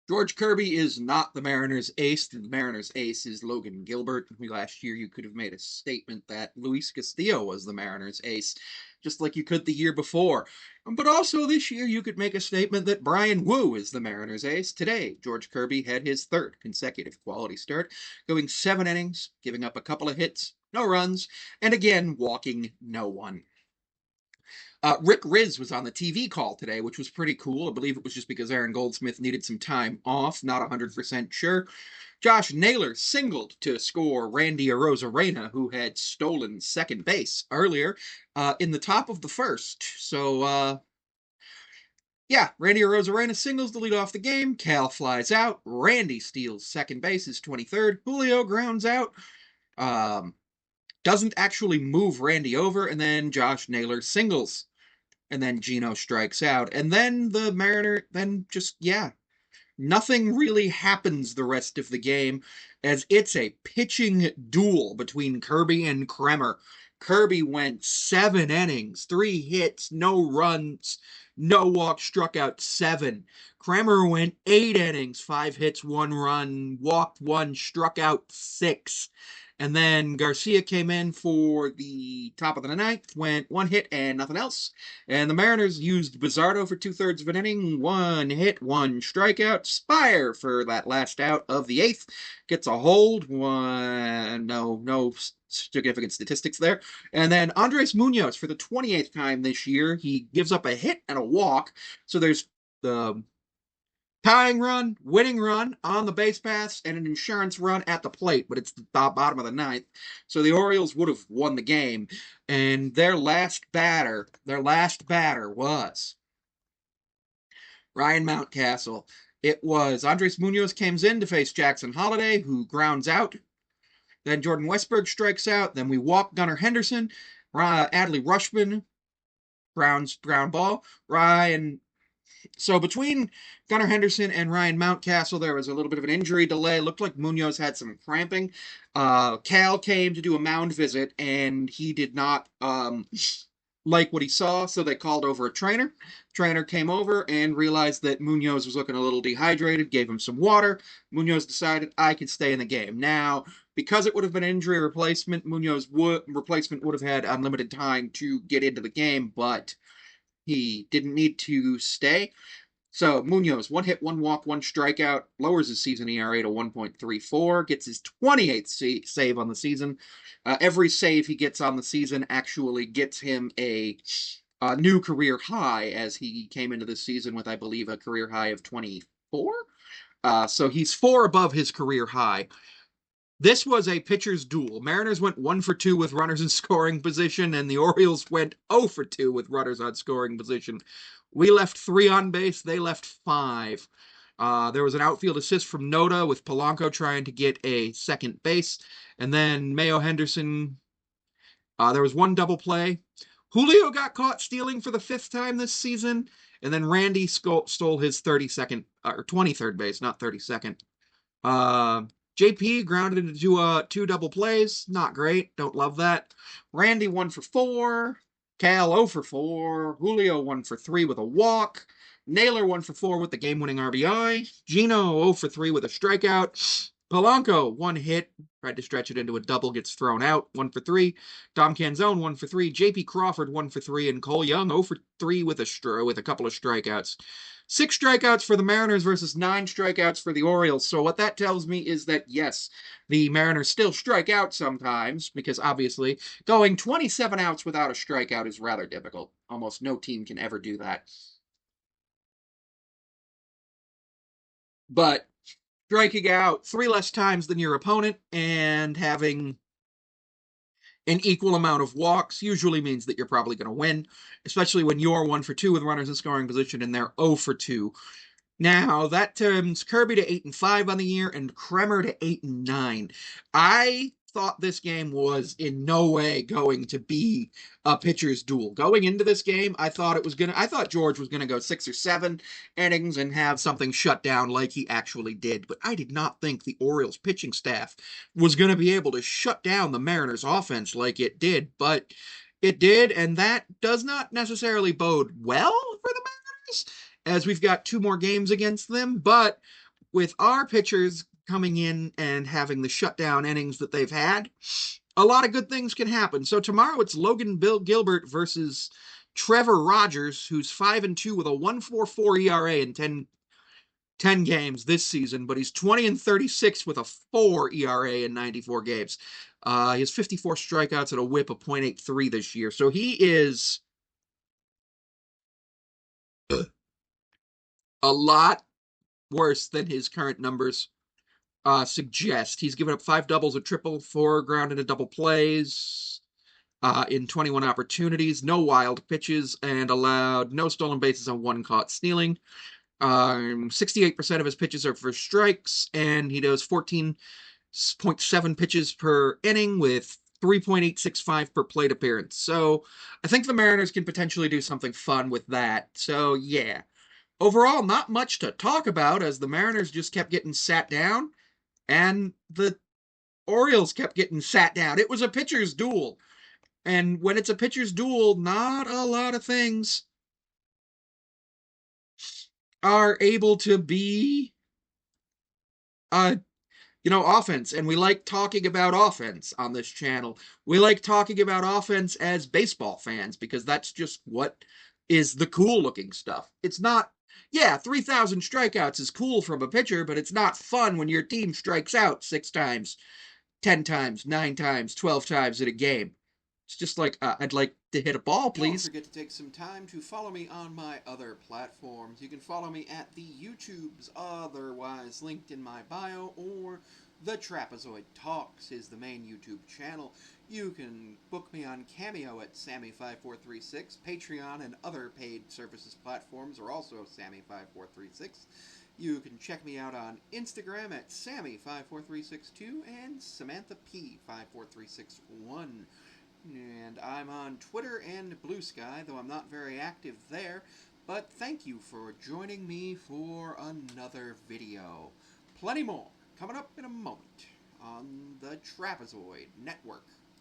George Kirby is not the Mariners' ace. The Mariners' ace is Logan Gilbert. Last year, you could have made a statement that Luis Castillo was the Mariners' ace, just like you could the year before. But also this year, you could make a statement that Brian Wu is the Mariners' ace. Today, George Kirby had his third consecutive quality start, going 7 innings, giving up a couple of hits, no runs, and again, walking no one. Rick Riz was on the TV call today, which was pretty cool. I believe it was just because Aaron Goldsmith needed some time off, not 100% sure. Josh Naylor singled to score Randy Arozarena, who had stolen second base earlier in the top of the first. So, yeah, Randy Arozarena singles to lead off the game. Cal flies out. Randy steals second base, his 23rd. Julio grounds out. Doesn't actually move Randy over, and then Josh Naylor singles. And then Gino strikes out. And then the Mariner, nothing really happens the rest of the game, as it's a pitching duel between Kirby and Kremer. Kirby went 7 innings, 3 hits, no runs, no walks, struck out 7. Kremer went 8 innings, 5 hits, 1 run, walked 1, struck out 6. And then Garcia came in for the top of the ninth, went 1 hit and nothing else. And the Mariners used Bizzardo for 2/3 of an inning, 1 hit, 1 strikeout. Spire for that last out of the eighth gets a hold. No significant statistics there. And then Andres Munoz for the 28th time this year, he gives up a hit and a walk. So there's the tying run, winning run on the base paths, and an insurance run at the plate, but it's the bottom of the ninth. So the Orioles would have won the game. And their last batter was Ryan Mountcastle. It was Andres Munoz comes in to face Jackson Holliday, who grounds out. Then Jordan Westberg strikes out. Then we walk Gunnar Henderson. Adley Rutschman ground ball. So between Gunnar Henderson and Ryan Mountcastle, there was a little bit of an injury delay. It looked like Munoz had some cramping. Cal came to do a mound visit, and he did not like what he saw, so they called over a trainer. Trainer came over and realized that Munoz was looking a little dehydrated, gave him some water. Munoz decided, I could stay in the game. Now, because it would have been injury replacement, replacement would have had unlimited time to get into the game, but he didn't need to stay. So Munoz, 1 hit, 1 walk, 1 strikeout, lowers his season ERA to 1.34, gets his 28th save on the season. Every save he gets on the season actually gets him a new career high, as he came into this season with, I believe, a career high of 24. So he's 4 above his career high. This was a pitcher's duel. Mariners went 1 for 2 with runners in scoring position, and the Orioles went 0 for 2 with runners on scoring position. We left 3 on base. They left 5. There was an outfield assist from Noda with Polanco trying to get a second base. And then Mayo Henderson, there was 1 double play. Julio got caught stealing for the 5th time this season. And then Randy stole his 32nd, or 23rd base, not 32nd. JP grounded into 2 double plays. Not great. Don't love that. Randy 1 for 4. Cal 0 for 4. Julio 1 for 3 with a walk. Naylor 1 for 4 with the game-winning RBI. Gino 0 for 3 with a strikeout. Polanco 1 hit. Tried to stretch it into a double. Gets thrown out. 1 for 3. Dom Canzone 1 for 3. JP Crawford 1 for 3. And Cole Young 0 for 3 with a couple of strikeouts. 6 strikeouts for the Mariners versus 9 strikeouts for the Orioles. So what that tells me is that, yes, the Mariners still strike out sometimes, because obviously going 27 outs without a strikeout is rather difficult. Almost no team can ever do that. But striking out 3 less times than your opponent and having an equal amount of walks usually means that you're probably going to win, especially when you're 1 for 2 with runners in scoring position and they're 0 for 2. Now, that turns Kirby to 8-5 on the year and Kremer to 8-9. I thought this game was in no way going to be a pitcher's duel. Going into this game, I thought George was gonna go 6 or 7 innings and have something shut down like he actually did. But I did not think the Orioles pitching staff was gonna be able to shut down the Mariners offense like it did. But it did, and that does not necessarily bode well for the Mariners, as we've got 2 more games against them. But with our pitchers coming in and having the shutdown innings that they've had, a lot of good things can happen. So tomorrow it's Logan Bill Gilbert versus Trevor Rogers, who's 5-2 with a 1.44 ERA in 10 games this season, but he's 20-36 with a 4 ERA in 94 games. He has 54 strikeouts and a whip of .83 this year. So he is a lot worse than his current numbers suggest. He's given up 5 doubles, a triple, 4 ground and a double plays in 21 opportunities, no wild pitches, and allowed no stolen bases on 1 caught stealing. 68% of his pitches are for strikes, and he does 14.7 pitches per inning with 3.865 per plate appearance. So I think the Mariners can potentially do something fun with that. So yeah. Overall, not much to talk about as the Mariners just kept getting sat down and the Orioles kept getting sat down. It was a pitcher's duel. And when it's a pitcher's duel, not a lot of things are able to be offense. And we like talking about offense on this channel. We like talking about offense as baseball fans because that's just what is the cool looking stuff. It's not, 3,000 strikeouts is cool from a pitcher, but it's not fun when your team strikes out 6 times, 10 times, 9 times, 12 times in a game. It's just like, I'd like to hit a ball, please. Don't forget to take some time to follow me on my other platforms. You can follow me at the YouTubes, otherwise linked in my bio, or The Trapezoid Talks is the main YouTube channel. You can book me on Cameo at Sammy5436. Patreon and other paid services platforms are also Sammy5436. You can check me out on Instagram at Sammy54362 and Samantha P54361. And I'm on Twitter and Blue Sky, though I'm not very active there. But thank you for joining me for another video. Plenty more coming up in a moment on the Trapezoid Network.